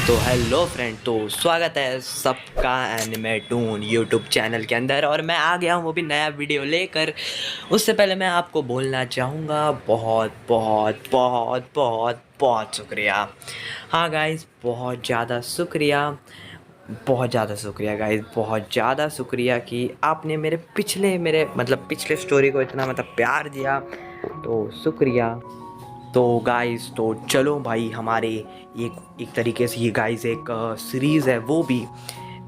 तो hello friend, तो स्वागत है सबका एनिमेटून यूट्यूब चैनल के अंदर। और मैं आ गया हूँ वो भी नया वीडियो लेकर। उससे पहले मैं आपको बोलना चाहूँगा बहुत बहुत बहुत बहुत बहुत शुक्रिया। हाँ गाइस, बहुत ज़्यादा शुक्रिया गाइस, बहुत ज़्यादा शुक्रिया कि आपने पिछले स्टोरी को इतना प्यार दिया। तो शुक्रिया। तो गाइस, तो चलो भाई, हमारे एक तरीके से ये गाइस एक सीरीज़ है, वो भी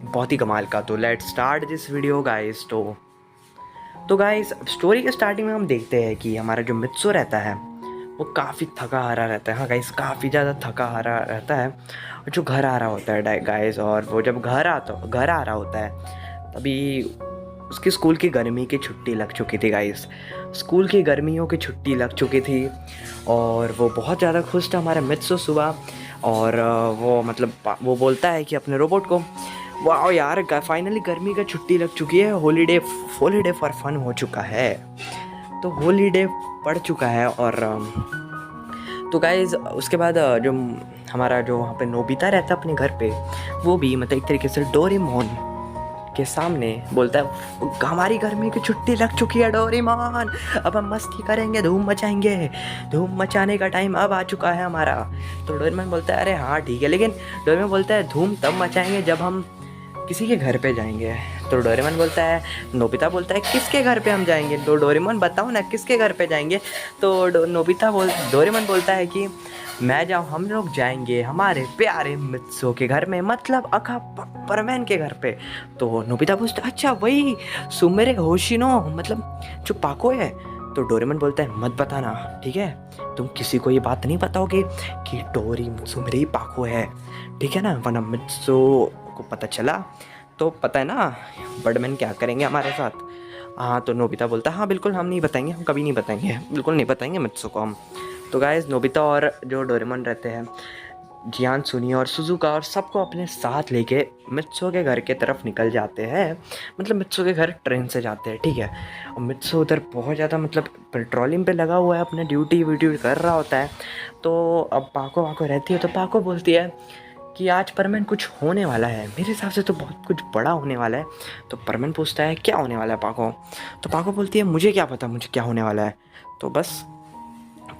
बहुत ही कमाल का। तो let's start this video guys. तो गाइस, स्टोरी के स्टार्टिंग में हम देखते हैं कि हमारा जो मित्सु रहता है वो काफ़ी थका हारा रहता है। हाँ गाइस, काफ़ी ज़्यादा थका हारा रहता है। और जो घर आ रहा होता है गाइस, और वो जब घर आ रहा होता है तभी उसकी स्कूल की गर्मी की छुट्टी लग चुकी थी गाइस। स्कूल की गर्मियों की छुट्टी लग चुकी थी और वो बहुत ज़्यादा खुश था हमारा मित्सु सुबह। और वो बोलता है कि अपने रोबोट को, वाह यार, फाइनली गर्मी का छुट्टी लग चुकी है, हॉलीडे फॉर फन हो चुका है। तो हॉलीडे पड़ चुका है। और तो गाइज उसके बाद जो हमारा जो वहाँ पे नोबिता रहता है अपने घर पे, वो भी एक तरीके से डोरेमोन के सामने बोलता है, हमारी गर्मी की छुट्टी लग चुकी है डोरेमोन, अब हम मस्ती करेंगे, धूम मचाएंगे, धूम मचाने का टाइम अब आ चुका है हमारा। तो डोरेमोन बोलता है, अरे हाँ ठीक है, लेकिन डोरेमोन बोलता है धूम तब मचाएंगे जब हम किसी के घर पे जाएंगे। तो डोरेमोन बोलता है, नोबिता बोलता है, किसके घर पे हम जाएंगे? तो डोरेमोन बताओ ना, किसके घर पे जाएंगे? तो डोरेमोन बोलता है कि हम लोग जाएंगे हमारे प्यारे मित्सो के घर में, मतलब अका परमैन के घर पे। तो नोबिता पूछता, अच्छा वही सुमेरे होशिनो, मतलब जो पाको है? तो डोरेमोन बोलता है, मत बताना ठीक है, तुम किसी को ये बात नहीं बताओगे कि डोरी सुमेरे ही पाको है, ठीक है ना, वरना मित्सो को पता चला तो पता है ना बर्डमैन क्या करेंगे हमारे साथ। हाँ, तो नोबिता बोलता है, हाँ बिल्कुल, हम नहीं बताएंगे, हम कभी नहीं बताएंगे, बिल्कुल नहीं बताएंगे मित्सो को हम। तो गाइस, नोबिता और जो डोरेमोन रहते हैं, जियान, सुनी और सुजुका, और सबको अपने साथ लेके मित्सो के घर के तरफ निकल जाते हैं। मित्सो के घर ट्रेन से जाते हैं, ठीक है। और मित्सो उधर बहुत ज़्यादा पेट्रोलिंग पे लगा हुआ है, अपने ड्यूटी व्यूटी कर रहा होता है। तो अब पाको वाको रहती है, तो पाको बोलती है कि आज परमैन कुछ होने वाला है, मेरे हिसाब से तो बहुत कुछ बड़ा होने वाला है। तो परमैन पूछता है, क्या होने वाला है पाको? तो पाको बोलती है, मुझे क्या पता मुझे क्या होने वाला है। तो बस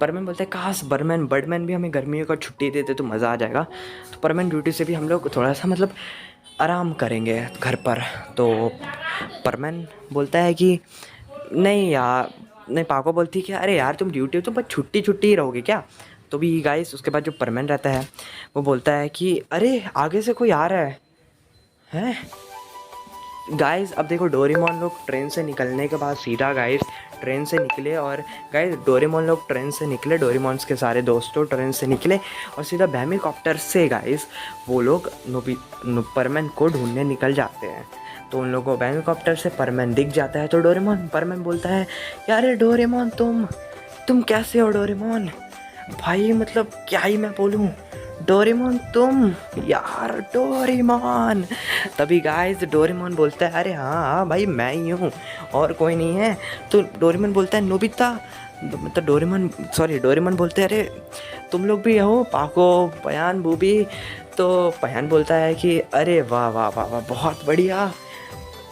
परमैन बोलता है, काश बर्डमैन भी हमें गर्मियों का छुट्टी देते तो मज़ा आ जाएगा। तो परमैन ड्यूटी से भी हम लोग थोड़ा सा आराम करेंगे घर पर। तो परमैन बोलता है कि नहीं यार, नहीं। पाको बोलती है कि अरे यार, तुम ड्यूटी हो तो बस छुट्टी ही रहोगे क्या? तो भी गाइस, उसके बाद जो परमैन रहता है वो बोलता है कि अरे आगे से कोई आ रहा है, हैं? गाइस, अब देखो, डोरेमोन लोग ट्रेन से निकलने के बाद सीधा गाइस ट्रेन से निकले। और गाइस, डोरेमोन लोग ट्रेन से निकले, डोरेमोन्स के सारे दोस्तों ट्रेन से निकले और सीधा बैमिकॉप्टर से गाइस वो लोग परमैन को ढूंढने निकल जाते हैं। तो उन लोगों को बैमिकॉप्टर से परमैन दिख जाता है। तो परमैन बोलता है, यार डोरेमोन, तुम कैसे हो डोरेमोन? भाई क्या ही मैं बोलूँ, डोरेमोन तुम, यार डोरेमोन। तभी गाइस डोरेमोन बोलता है, अरे हाँ भाई, मैं ही हूँ और कोई नहीं है। तो डोरेमोन बोलता है, नोबिता, डोरेमोन बोलते हैं, अरे तुम लोग भी हो, पाको, पयान, बूबी। तो पयान बोलता है कि अरे वाह वाह वाह वाह, बहुत बढ़िया।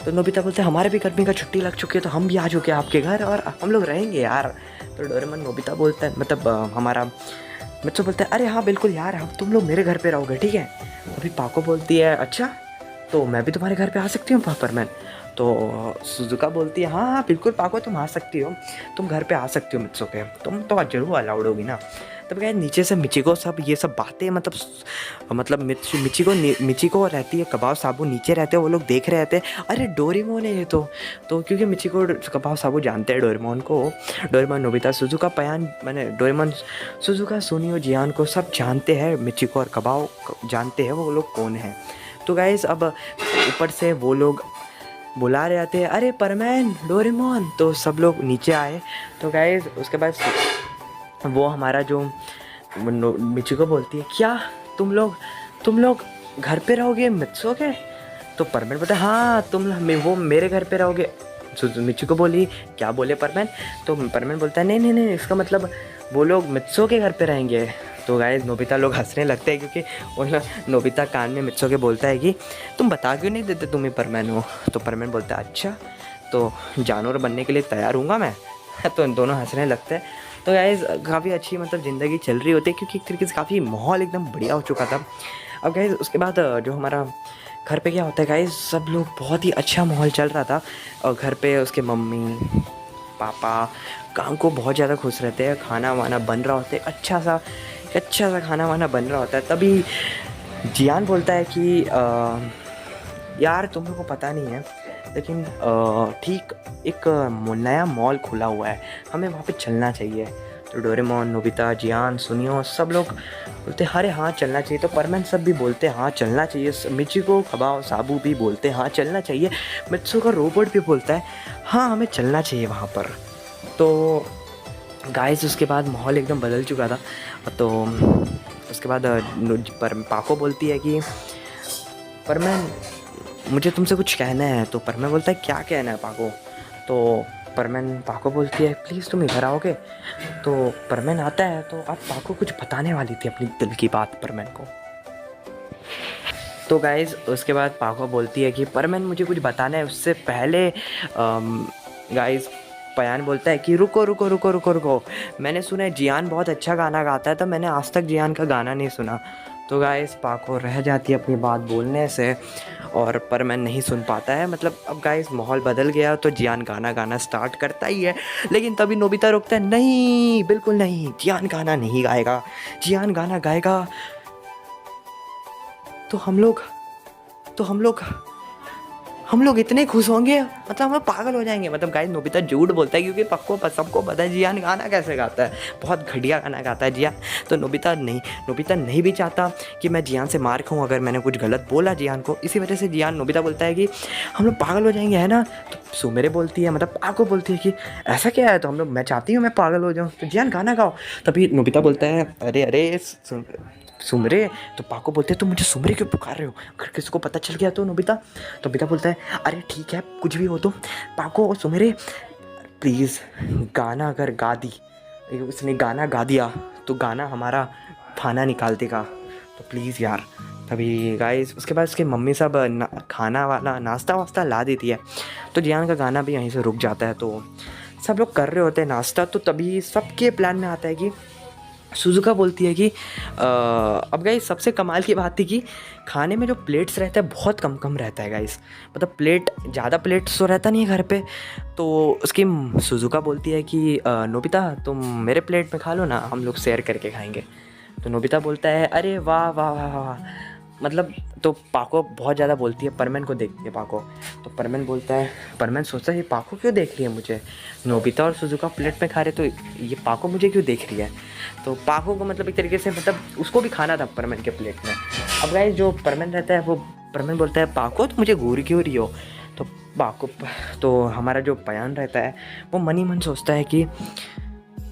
तो नोबिता बोलते हैं, हमारे भी गर्मी का छुट्टी लग चुकी है, तो हम भी आ चुके हैं आपके घर और हम लोग रहेंगे यार। तो डोरेमोन नोबिता बोलता है, हमारा मित्सु बोलता है, अरे हाँ बिल्कुल यार, हम तुम लोग मेरे घर पे रहोगे, ठीक है। अभी पाको बोलती है, अच्छा तो मैं भी तुम्हारे घर पे आ सकती हूँ परमैन? तो सुजुका बोलती है, हाँ हाँ बिल्कुल पाको, तुम आ सकती हो, तुम घर पे आ सकती हो मित्सु के, तुम तो जरूर अलाउड होगी ना। तब क्या नीचे से मिचिको सब ये सब बातें मिचिको रहती है, कबाब साबू नीचे रहते हैं, वो लोग देख रहे थे, अरे डोरेमोन है ये तो। क्योंकि मिचिको कबाब साबू जानते हैं डोरेमोन को, डोरेमोन, नोबिता, सुजुका, पयान, डोरेमोन, सुजुका, सोनियो, जियान को सब जानते हैं, मिचिको और कबाब जानते हैं वो लोग कौन है। तो गाइस, अब ऊपर से वो लोग बुला रहे थे, अरे परमैन, डोरेमोन। तो सब लोग नीचे आए। तो गाइस, उसके बाद वो हमारा जो मिचिको बोलती है, क्या तुम लोग घर पे रहोगे मित्सो के? तो परमैन बोलता है, हाँ वो मेरे घर पे रहोगे। मिचिको बोली, क्या बोले परमैन? तो परमैन बोलता है, नहीं, इसका मतलब वो लोग मित्सो के घर पे रहेंगे। तो गाइस नोबिता लोग हंसने लगते हैं क्योंकि वो नोबिता कान में मित्सो के बोलता है कि तुम बता क्यों नहीं देते तुम ही परमैन हो। तो परमैन बोलता है अच्छा तो जानवर बनने के लिए तैयार हूँगा मैं। तो इन दोनों हंसने लगते हैं। तो गाइस काफ़ी अच्छी मतलब ज़िंदगी चल रही होती है क्योंकि एक तरीके से काफ़ी माहौल एकदम बढ़िया हो चुका था। अब गाइस उसके बाद जो हमारा घर पे क्या होता है गाइस, सब लोग बहुत ही अच्छा माहौल चल रहा था और घर पे उसके मम्मी पापा काम को बहुत ज़्यादा खुश रहते हैं, खाना वाना बन रहा होता है, अच्छा सा खाना वाना बन रहा होता है। तभी जियान बोलता है कि यार तुम लोगों को पता नहीं है लेकिन ठीक एक नया मॉल खुला हुआ है, हमें वहाँ पे चलना चाहिए। तो डोरेमोन नोबिता जियान सुनियो सब लोग बोलते अरे हाँ चलना चाहिए। तो परमैन सब भी बोलते हाँ चलना चाहिए। मिचिको खबाओ साबू भी बोलते हाँ चलना चाहिए। मित्सु का रोबोट भी बोलता है हाँ हमें चलना चाहिए वहाँ पर। तो गाइस उसके बाद माहौल एकदम बदल चुका था। तो उसके बाद पाको बोलती है कि परमैन मुझे तुमसे कुछ कहना है। तो परमैन बोलता है क्या कहना है पाको। तो परमैन पाको बोलती है प्लीज़ तुम इधर आओगे। तो परमैन आता है तो अब पाको कुछ बताने वाली थी अपनी दिल की बात परमैन को। तो गाइज़ उसके बाद पाको बोलती है कि परमैन मुझे कुछ बताना है उससे पहले गाइज़ पयान बोलता है कि रुको रुको रुको रुको रुको, मैंने सुना है जियान बहुत अच्छा गाना गाता है, तो मैंने आज तक जियान का गाना नहीं सुना। तो गाइस पाको रह जाती है अपनी बात बोलने से और परमैन नहीं सुन पाता है। मतलब अब गाइस माहौल बदल गया तो जियान गाना गाना स्टार्ट करता ही है, लेकिन तभी नोबिता रोकता है नहीं बिल्कुल नहीं, जियान गाना नहीं गाएगा। जियान गाना गाएगा तो हम लोग इतने खुश होंगे, मतलब हम पागल हो जाएंगे। मतलब गाइस नोबिता झूठ बोलता है क्योंकि पक्को सबको पता है जियान गाना कैसे गाता है, बहुत घटिया गाना गाता है जियान। तो नोबिता नहीं भी चाहता कि मैं जियान से मार खाऊं अगर मैंने कुछ गलत बोला जियान को। इसी वजह से नोबिता बोलता है कि हम लोग पागल हो जाएंगे है ना। तो सुमेरे बोलती है मतलब पाको बोलती है कि ऐसा क्या है, तो हम लोग मैं चाहती हूँ मैं पागल हो जाऊँ, तो जियान गाना गाओ। तभी नोबिता बोलता है अरे सुमरे। तो पाको बोलते हैं तो मुझे सुमरे क्यों पुकार रहे हो, अगर किसी को पता चल गया तो नोबिता बोलता है अरे ठीक है कुछ भी हो तो पाको और सुमरे प्लीज़ गाना अगर गा दी, उसने गाना गा दिया तो गाना हमारा खाना निकाल देगा, तो प्लीज़ यार। तभी गाइस उसके बाद उसके मम्मी सब खाना वाला नाश्ता वास्ता ला देती है, तो जियान का गाना भी यहीं से रुक जाता है। तो सब लोग कर रहे होते हैं नाश्ता, तो तभी सबके प्लान में आता है कि सुजुका बोलती है कि अब गाइस सबसे कमाल की बात थी कि खाने में जो प्लेट्स रहता है बहुत कम रहता है गाइस, मतलब प्लेट ज़्यादा प्लेट्स तो रहता नहीं है घर पे। तो उसकी सुजुका बोलती है कि नोबिता तुम मेरे प्लेट में खा लो ना, हम लोग शेयर करके खाएंगे। तो नोबिता बोलता है अरे वाह वाह वाह वाह, मतलब तो पाको बहुत ज़्यादा बोलती है, परमैन को देखती है पाको। तो परमैन सोचता है पाको क्यों देख रही है मुझे, नोबिता और सुजुका प्लेट में खा रहे तो ये पाको मुझे क्यों देख रही है। तो पाको को मतलब एक तरीके से मतलब उसको भी खाना था परमैन के प्लेट में। अब गाइस जो परमैन रहता है वो परमैन बोलता है पाको तो मुझे घूर क्यों रही हो। तो पाको तो हमारा जो पयान रहता है वो मन ही मन सोचता है कि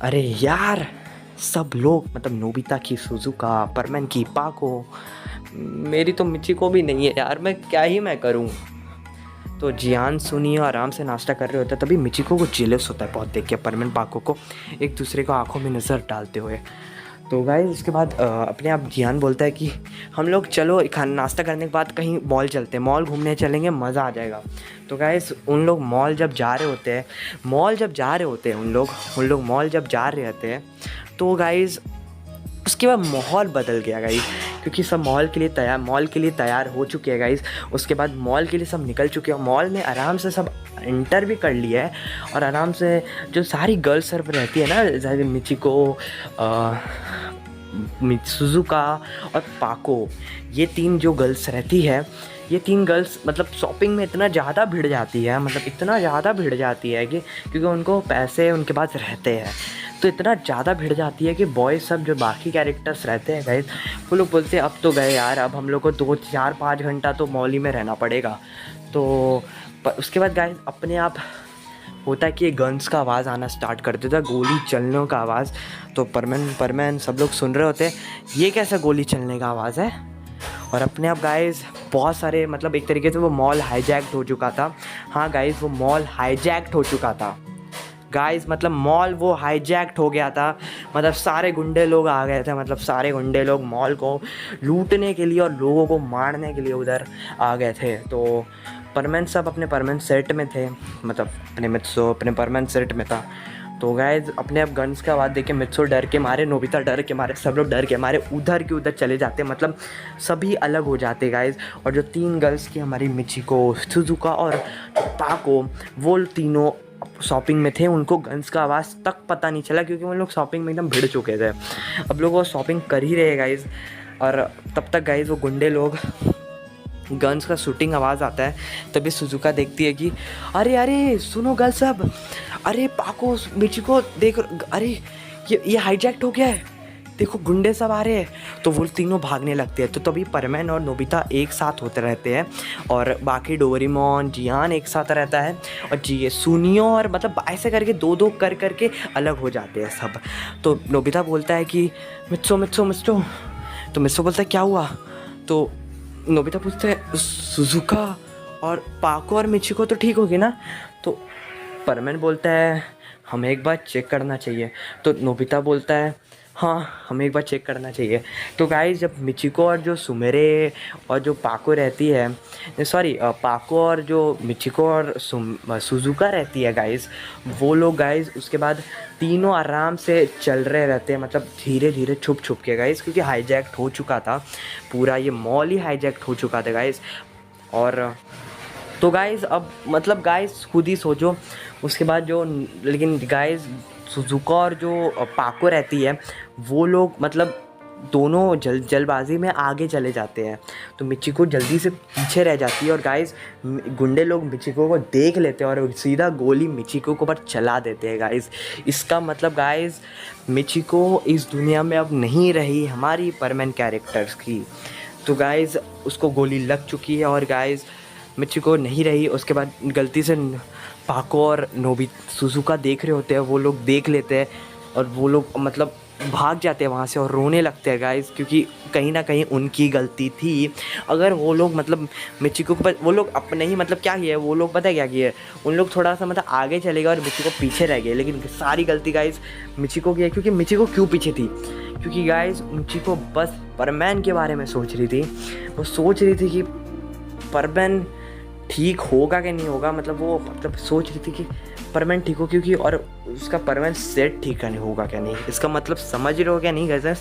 अरे यार सब लोग मतलब नोबिता की सुजुका परमैन की पाको, मेरी तो मिचिको भी नहीं है यार, मैं क्या ही मैं करूं। तो जियान सुनियो आराम से नाश्ता कर रहे होते हैं, तभी मिचिको को जेलस होता है बहुत देख के परमैन पाको को एक दूसरे को आंखों में नज़र डालते हुए। तो गाइस उसके बाद अपने आप जियान बोलता है कि हम लोग चलो नाश्ता करने के बाद कहीं मॉल चलते हैं, मॉल घूमने चलेंगे, मज़ा आ जाएगा। तो गाइस उन लोग मॉल जब जा रहे होते हैं उन लोग मॉल जब जा रहे होते हैं तो गाइस उसके बाद माहौल बदल गया गाइस, क्योंकि सब मॉल के लिए तैयार हो चुके हैं गाइस। उसके बाद मॉल के लिए सब निकल चुके हैं, मॉल में आराम से सब इंटर भी कर लिया है और आराम से जो सारी गर्ल्स सर्व रहती है ना, जैसे मिचिको सुजुका और पाको, ये 3 जो गर्ल्स रहती है, ये 3 गर्ल्स मतलब शॉपिंग में इतना ज़्यादा भिड़ जाती है कि क्योंकि उनको पैसे उनके पास रहते हैं, तो इतना ज़्यादा भिड़ जाती है कि बॉयज़ सब जो बाकी कैरेक्टर्स रहते हैं गाइस वो लोग बोलते हैं अब तो गए यार, अब हम लोग को 2 4 5 घंटा तो मॉल ही में रहना पड़ेगा। तो उसके बाद गाइस अपने आप होता है कि गन्स का आवाज़ आना स्टार्ट कर देता है, गोली चलने का आवाज़। तो परमैन सब लोग सुन रहे होते हैं ये कैसा गोली चलने का आवाज़ है, और अपने आप गाइस बहुत सारे मतलब एक तरीके से वो मॉल हाईजैक्ट हो चुका था। हाँ गाइस वो मॉल हाईजैक्ट हो चुका था गाइस, मतलब मॉल वो हाईजैक्ट हो गया था, मतलब सारे गुंडे लोग आ गए थे, मतलब सारे गुंडे लोग मॉल को लूटने के लिए और लोगों को मारने के लिए उधर आ गए थे। तो परमैन सब अपने परमैन सेट में थे, मतलब अपने मित्सो अपने परमैन सेट में था। तो गाइज अपने अब गन्स का आवाज़ देख के मित्सो डर के मारे, नोबिता डर के मारे, सब लोग डर के मारे उधर के उधर चले जाते, मतलब सभी अलग हो जाते गाइज। और जो 3 गर्ल्स की हमारी मिचिको, सुजुका और पाको, वो तीनों शॉपिंग में थे, उनको गन्स का आवाज़ तक पता नहीं चला क्योंकि वो लोग शॉपिंग में एकदम भिड़ चुके थे। अब लोग वो शॉपिंग कर ही रहे गाइज, और तब तक गाइज वो गुंडे लोग गन्स का शूटिंग आवाज़ आता है। तभी सुजुका देखती है कि अरे अरे सुनो गर्ल सब, अरे पाको मिचिको देखो, अरे ये हाईजैक्ट हो गया है, देखो गुंडे सब आ रहे हैं। तो वो तीनों भागने लगते हैं। तो तभी परमैन और नोबिता एक साथ होते रहते हैं और बाकी डोरेमोन जियान एक साथ रहता है, और जी सुनियो और मतलब ऐसे करके 2-2 कर करके अलग हो जाते हैं सब। तो नोबिता बोलता है कि मित्सो मित्सो मित्सो, तो मित्सो बोलता है क्या हुआ। तो नोबिता पूछता है सुजुका और पाको और मिचिको तो ठीक होगी ना। तो परमैन बोलता है हमें एक बार चेक करना चाहिए। तो नोबिता बोलता है हाँ हमें एक बार चेक करना चाहिए। तो गाइस जब मिचिको और जो सुमेरे और जो पाको रहती है, सॉरी पाको और जो मिचिको और सुजुका रहती है गाइस, वो लोग गाइस उसके बाद तीनों आराम से चल रहे रहते हैं, मतलब धीरे धीरे छुप छुप के गाइस, क्योंकि हाईजैक्ट हो चुका था पूरा, ये मॉल ही हाईजैक्ट हो चुका था गाइस। और तो गाइस अब मतलब गाइस खुद ही सोचो उसके बाद जो, लेकिन गाइस सुजुका और जो पाको रहती है वो लोग मतलब दोनों जल्दबाजी में आगे चले जाते हैं, तो मिचिको जल्दी से पीछे रह जाती है। और गाइस गुंडे लोग मिचिको को देख लेते हैं और सीधा गोली मिचिको को पर चला देते हैं गाइस। इसका मतलब गाइस मिचिको इस दुनिया में अब नहीं रही हमारी परमैन कैरेक्टर्स की। तो गाइस उसको गोली लग चुकी है और गाइस मिचिको नहीं रही। उसके बाद गलती से पाको और सुजुका देख रहे होते हैं, वो लोग देख लेते हैं और वो लोग मतलब भाग जाते हैं वहाँ से और रोने लगते हैं गाइस, क्योंकि कहीं ना कहीं उनकी गलती थी। अगर वो लोग मतलब मिचिको को वो लोग अपने ही मतलब क्या किया है, वो लोग पता है क्या किया है, उन लोग थोड़ा सा मतलब आगे चले गए और मिचिको पीछे रह गए, लेकिन सारी गलती गाइस मिचिको की है। क्योंकि मिचिको क्यों पीछे थी, क्योंकि गाइस मिचिको बस परमैन के बारे में सोच रही थी। वो सोच रही थी कि परमैन ठीक होगा कि नहीं होगा, मतलब वो मतलब सोच रही थी कि परमैन ठीक हो, क्योंकि और उसका परमैन सेट ठीक नहीं होगा क्या नहीं। इसका मतलब समझ रहे हो क्या नहीं कैसे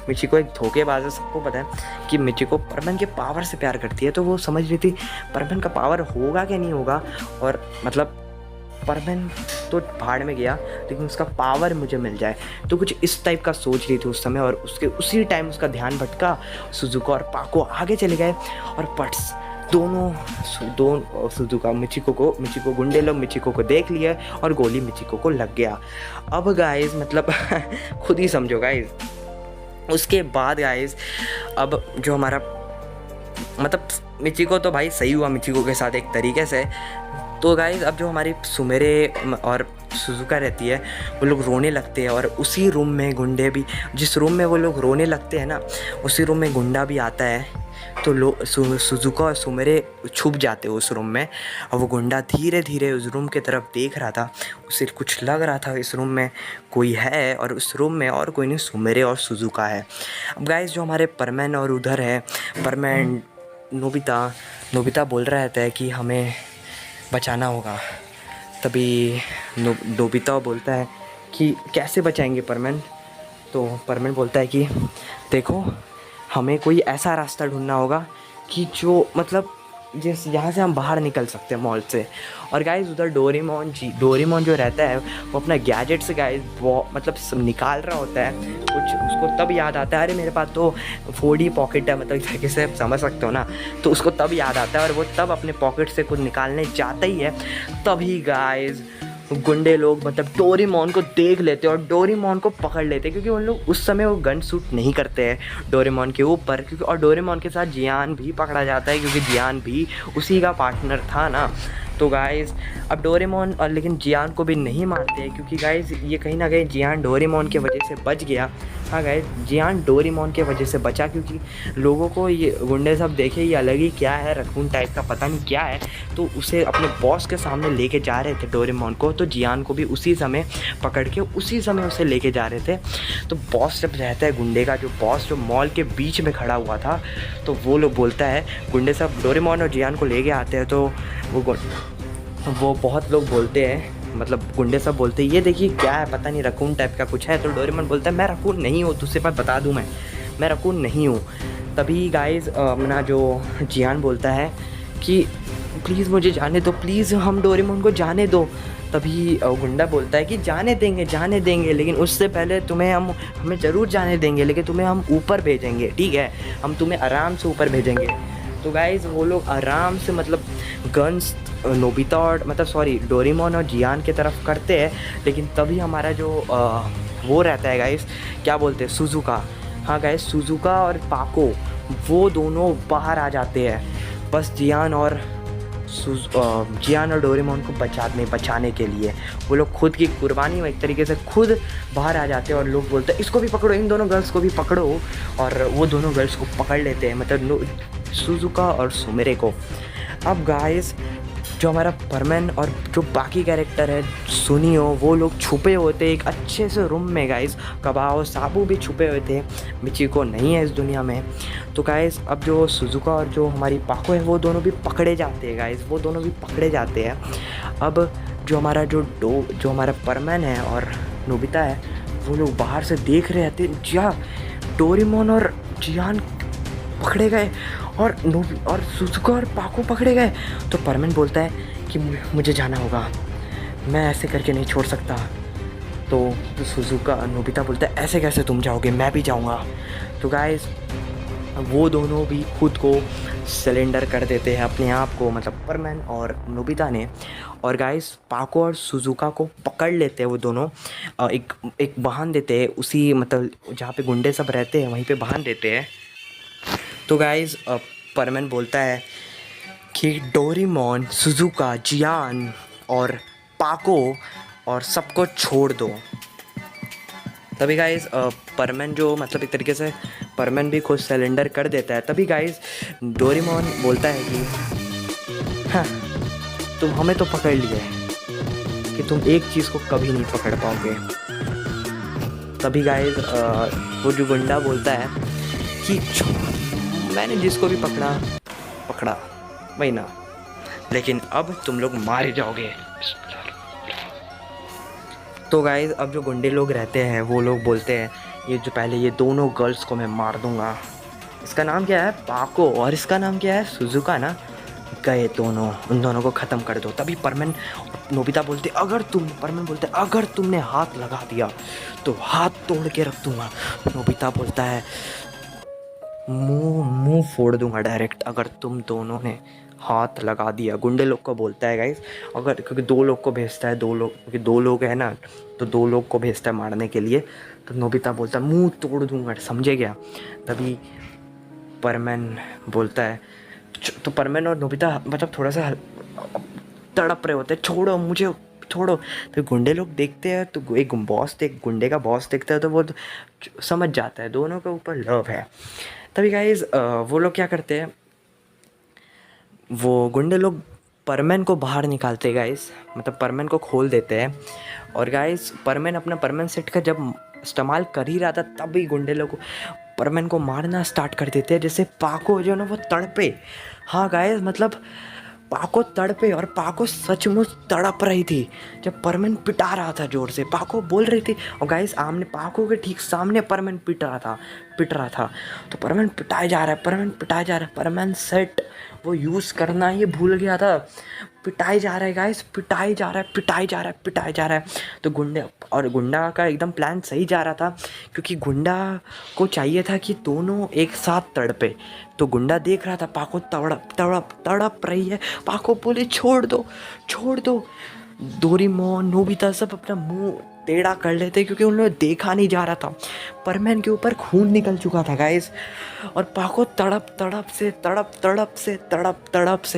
मिचिको एक धोखेबाज है, सबको पता है कि मिचिको परमैन के पावर से प्यार करती है। तो वो समझ रही थी परमैन का पावर होगा कि नहीं होगा, और मतलब परमैन तो भाड़ में गया लेकिन उसका पावर मुझे मिल जाए, तो कुछ इस टाइप का सोच रही थी उस समय। और उसके उसी टाइम उसका ध्यान भटका, सुजुका और पाको आगे चले गए और पट्स दोनों सुजुका मिचिको गुंडे लोग मिचिको को देख लिया और गोली मिचिको को लग गया। अब गाइस मतलब खुद ही समझो गाइस। उसके बाद गाइस अब जो हमारा मतलब मिचिको तो भाई सही हुआ मिचिको के साथ एक तरीके से। तो गाइस अब जो हमारी सुमेरे और सुजुका रहती है वो लोग रोने लगते हैं, और उसी रूम में गुंडे भी, जिस रूम में वो लोग रोने लगते हैं ना उसी रूम में गुंडा भी आता है। तो सुजुका और सुमेरे छुप जाते हैं उस रूम में, और वो गुंडा धीरे धीरे उस रूम की तरफ देख रहा था। उसे कुछ लग रहा था इस रूम में कोई है, और उस रूम में और कोई नहीं सुमेरे और सुजुका है। अब गाइस जो हमारे परमैन और उधर है परमैन नोबिता बोल रहा रहता है कि हमें बचाना होगा। तभी नोबिता बोलता है कि कैसे बचाएंगे परमैन। तो परमैन बोलता है कि देखो हमें कोई ऐसा रास्ता ढूंढना होगा कि जो मतलब जिस जहाँ से हम बाहर निकल सकते हैं मॉल से। और गाइस उधर डोरेमोन जो रहता है वो अपना गैजेट से गाइस वो मतलब सब निकाल रहा होता है कुछ, उसको तब याद आता है अरे मेरे पास तो 4D पॉकेट है, मतलब इस तरीके से समझ सकते हो ना। तो उसको तब याद आता है और वो तब अपने पॉकेट से कुछ निकालने जाता ही है। तभी गाइस गुंडे लोग मतलब डोरेमोन को देख लेते हैं और डोरेमोन को पकड़ लेते हैं, क्योंकि उन लोग उस समय वो गन शूट नहीं करते हैं डोरेमोन के ऊपर, क्योंकि और डोरेमोन के साथ जियान भी पकड़ा जाता है क्योंकि जियान भी उसी का पार्टनर था ना। तो गाइज़ अब डोरेमोन और लेकिन जियान को भी नहीं मारते हैं, क्योंकि गाइज़ ये कहीं ना कहीं जियान डोरेमोन की वजह से बच गया। हाँ गाइज़, जियान डोरेमोन की वजह से बचा, क्योंकि लोगों को ये गुंडे सब देखे ये अलग ही क्या है, रकून टाइप का पता नहीं क्या है, तो उसे अपने बॉस के सामने लेके जा रहे थे डोरेमोन को। तो जियान को भी उसी समय पकड़ के उसी समय उसे लेके जा रहे थे। तो बॉस जब रहता है गुंडे का, जो बॉस जो मॉल के बीच में खड़ा हुआ था, तो वो लोग बोलता है, गुंडे सब डोरेमोन और जियान को लेके आते हैं, तो वो बहुत लोग बोलते हैं, मतलब गुंडे सब बोलते हैं ये देखिए क्या है, पता नहीं रकून टाइप का कुछ है। तो डोरेमोन बोलता है मैं रकून नहीं हूँ, तुझसे मैं बता दूँ, मैं रकून नहीं हूँ। तभी गाइज़ अपना जो जियान बोलता है कि प्लीज़ मुझे जाने दो, प्लीज़ हम डोरेमोन को जाने दो। तभी गुंडा बोलता है कि जाने देंगे, लेकिन उससे पहले हमें ज़रूर जाने देंगे, लेकिन तुम्हें हम ऊपर भेजेंगे, ठीक है, हम तुम्हें आराम से ऊपर भेजेंगे। तो गाइज़ वो लोग आराम से मतलब गन्स नोबिता और डोरेमोन और जियान की तरफ करते हैं। लेकिन तभी हमारा जो वो रहता है गाइज़, क्या बोलते हैं, सुजुका। हाँ गाइज़, सुजुका और पाको वो दोनों बाहर आ जाते हैं, बस जियान और डोरेमोन को बचाने के लिए। वो लोग खुद की कुर्बानी में एक तरीके से खुद बाहर आ जाते हैं, और लोग बोलते हैं इसको भी पकड़ो, इन दोनों गर्ल्स को भी पकड़ो, और वो दोनों गर्ल्स को पकड़ लेते हैं, मतलब सुजुका और सुमिरे को। अब गाइस जो हमारा परमैन और जो बाकी कैरेक्टर है सुनियो, वो लोग छुपे होते एक अच्छे से रूम में गाइस। कबाओ साबू भी छुपे हुए थे, मिचिको नहीं है इस दुनिया में। तो गाइस अब जो सुजुका और जो हमारी पाको है वो दोनों भी पकड़े जाते हैं गाइस, वो दोनों भी पकड़े जाते हैं। अब जो हमारा परमैन है और नोबिता है, वो लोग बाहर से देख रहे थे, जा डोरेमोन और जियान पकड़े गए और सुजुका और पाको पकड़े गए। तो परमैन बोलता है कि मुझे जाना होगा, मैं ऐसे करके नहीं छोड़ सकता। तो सुजुका नोबिता बोलता है ऐसे कैसे तुम जाओगे, मैं भी जाऊंगा। तो गाइस वो दोनों भी खुद को सिलेंडर कर देते हैं अपने आप को, मतलब परमैन और नोबिता ने। और गाइस पाको और सुजुका को पकड़ लेते हैं वो दोनों, एक बांध देते हैं उसी, मतलब जहाँ पे गुंडे सब रहते हैं वहीं पे बांध देते हैं। तो गाइज़ परमैन बोलता है कि डोरेमोन, सुजुका, जियान और पाको और सबको छोड़ दो। तभी गाइज़ परमैन जो मतलब एक तरीके से परमैन भी खुद सिलेंडर कर देता है। तभी गाइज़ डोरेमोन बोलता है कि हाँ तुम हमें तो पकड़ लिए कि तुम एक चीज़ को कभी नहीं पकड़ पाओगे। तभी गाइज़ वो जो गुंडा बोलता है कि मैंने जिसको भी पकड़ा वही ना, लेकिन अब तुम लोग मारे जाओगे। तो गाइस अब जो गुंडे लोग रहते हैं वो लोग बोलते हैं ये दोनों गर्ल्स को मैं मार दूंगा। इसका नाम क्या है, पाको, और इसका नाम क्या है, सुजुका ना। गए दोनों, उन दोनों को ख़त्म कर दो। तभी परमैन नोबिता बोलते परमैन बोलते अगर तुमने हाथ लगा दिया तो हाथ तोड़ के रख दूंगा। नोबिता बोलता है मुंह फोड़ दूंगा डायरेक्ट अगर तुम दोनों ने हाथ लगा दिया। गुंडे लोग को बोलता है गाइस, अगर क्योंकि दो लोग को भेजता है, क्योंकि दो लोग है ना, तो दो लोग को भेजता है मारने के लिए। तो नोबिता बोलता है मुंह तोड़ दूंगा, समझे क्या। तभी परमैन बोलता है, तो परमैन और नोबिता मतलब थोड़ा सा तड़प रहे होते हैं, छोड़ो मुझे छोड़ो। तो गुंडे लोग देखते हैं, तो एक गुंडे का बॉस देखता है, तो वो समझ जाता है दोनों के ऊपर लव है। तभी गाइज वो लोग क्या करते हैं, वो गुंडे लोग परमैन को बाहर निकालते गाइज, मतलब परमैन को खोल देते हैं। और गाइज परमैन अपना परमैन सेट का जब इस्तेमाल कर ही रहा था, तभी गुंडे लोग परमैन को मारना स्टार्ट कर देते हैं। जैसे पाको जो ना वो तड़पे, हाँ गाइज मतलब पाको तड़पे, और पाको सचमुच तड़प रही थी जब परमैन पिटा रहा था जोर से। पाको बोल रही थी, और गाइस आमने पाको के ठीक सामने परमैन पिट रहा था। तो परमैन पिटाया जा रहा है, परमैन सेट वो यूज़ करना ही भूल गया था। पिटाई जा रहा है गाइस, पिटाई जा रहा है। तो गुंडा का एकदम प्लान सही जा रहा था, क्योंकि गुंडा को चाहिए था कि दोनों एक साथ तड़पे। तो गुंडा देख रहा था पाको तड़प रही है, पाको बोले छोड़ दो। डोरेमोन, नोबिता सब अपना मुंह टेढ़ा कर लेते क्योंकि उन्होंने देखा नहीं जा रहा था। परमैन के ऊपर खून निकल चुका था गाइस, और पाको तड़प से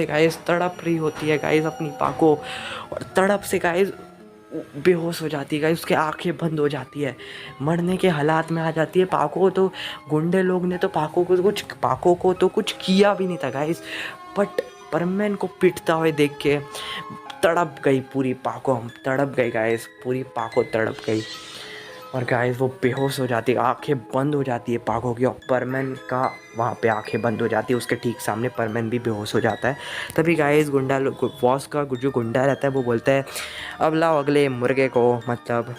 गाइस तड़प रही होती है गाइस अपनी पाको, और तड़प से गाइस बेहोश हो जाती है गाइस, उसकी आंखें बंद हो जाती है, मरने के हालात में आ जाती है पाको। तो गुंडे लोग ने तो पाको को तो कुछ किया भी नहीं था गाइस, बट परमैन को पिटता हुए देख के तड़प गई पूरी पाको, हम तड़प गई गाइस, पूरी पाको तड़प गई, और गाइस वो बेहोश हो जाती है, आंखें बंद हो जाती है पाको की, और परमैन का वहाँ पे आंखें बंद हो जाती है, उसके ठीक सामने परमैन भी बेहोश हो जाता है। तभी गाइस गुंडा लोग, बॉस का जो गुंडा रहता है वो बोलता है अब लाओ अगले मुर्गे को, मतलब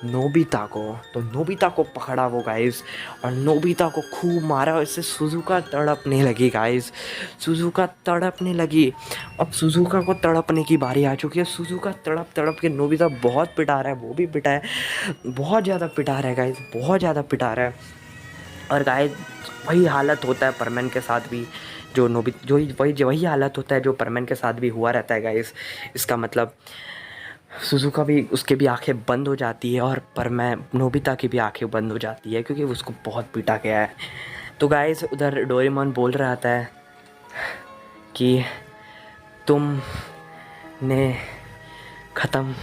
नोबिता को। तो नोबिता को पकड़ा वो गाइस, और नोबिता को खूब मारा, और इससे सुजुका तड़पने लगी गाइस, सुजुका तड़पने लगी। अब सुजुका को तड़पने की बारी आ चुकी है, सुजुका तड़प तड़प के नोबिता बहुत पिटा रहा है, वो भी पिटा है, बहुत ज़्यादा पिटा रहा है गाइस, बहुत ज़्यादा पिटा रहा है। और गाइस वही हालत होता है परमैन के साथ भी, जो वही हालत होता है जो परमैन के साथ भी हुआ रहता है गाइस। इसका मतलब सुजुका भी, उसके भी आंखें बंद हो जाती है, और परमैन नोबिता की भी आंखें बंद हो जाती है क्योंकि उसको बहुत पीटा गया है। तो गाइस उधर डोरेमोन बोल रहा था है कि तुमने ख़त्म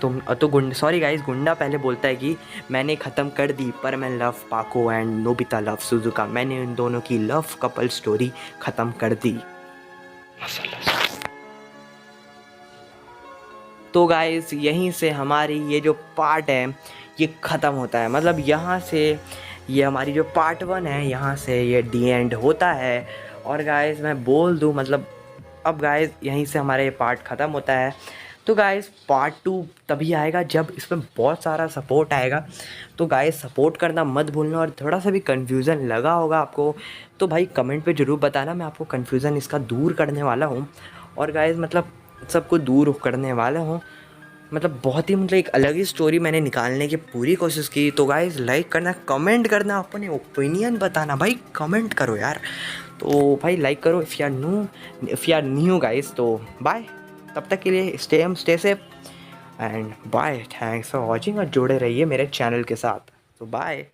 तुम तो गुंडा पहले बोलता है कि मैंने ख़त्म कर दी, पर मैं लव पाको एंड नोबिता लव सुजुका, मैंने इन दोनों की लव कपल स्टोरी ख़त्म कर दी। तो गाइस यहीं से हमारी ये जो पार्ट है ये ख़त्म होता है, मतलब यहाँ से ये हमारी जो पार्ट 1 है यहाँ से ये डी एंड होता है। और गाइस मैं बोल दूँ, मतलब अब गाइस यहीं से हमारा ये पार्ट ख़त्म होता है। तो गाइस पार्ट 2 तभी आएगा जब इसमें बहुत सारा सपोर्ट आएगा। तो गाइस सपोर्ट करना मत भूलना, और थोड़ा सा भी कन्फ्यूज़न लगा होगा आपको तो भाई कमेंट पे ज़रूर बताना, मैं आपको कन्फ्यूज़न इसका दूर करने वाला हूँ। और गाइस मतलब सबको दूर करने वाला हूँ, मतलब बहुत ही मतलब एक अलग ही स्टोरी मैंने निकालने की पूरी कोशिश की। तो गाइस लाइक करना, कमेंट करना, अपने ओपिनियन बताना भाई, कमेंट करो यार। तो भाई लाइक करो if you are new guys. तो बाय, तब तक के लिए stay safe and bye, thanks for watching, और जुड़े रहिए मेरे चैनल के साथ। तो बाय।